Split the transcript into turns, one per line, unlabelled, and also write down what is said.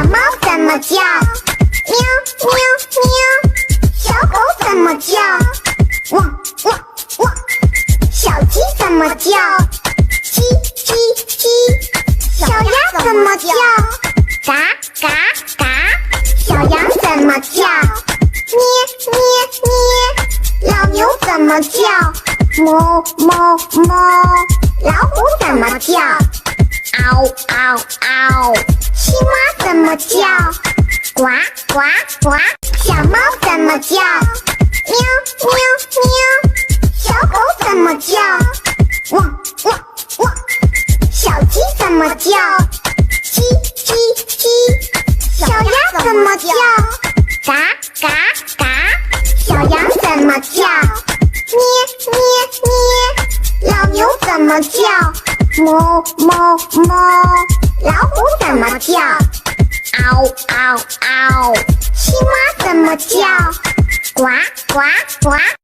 猫怎么叫？喵喵喵。小狗怎么叫？汪汪汪。小鸡怎么叫？叽叽叽。小鸭怎么叫？嘎嘎嘎。小羊怎么叫？咩咩咩。老牛怎么叫？哞哞哞。老虎怎么叫？嗷嗷嗷。青蛙怎么叫？呱呱呱。小猫怎么叫？喵喵喵。小狗怎么叫？汪汪汪。小鸡怎么叫？叽叽叽。小鸭怎么叫？嘎嘎嘎。小羊怎么叫？咩咩咩。老牛怎么叫？哞哞哞。老虎怎么叫？嗷嗷嗷。青蛙怎么叫？呱呱呱。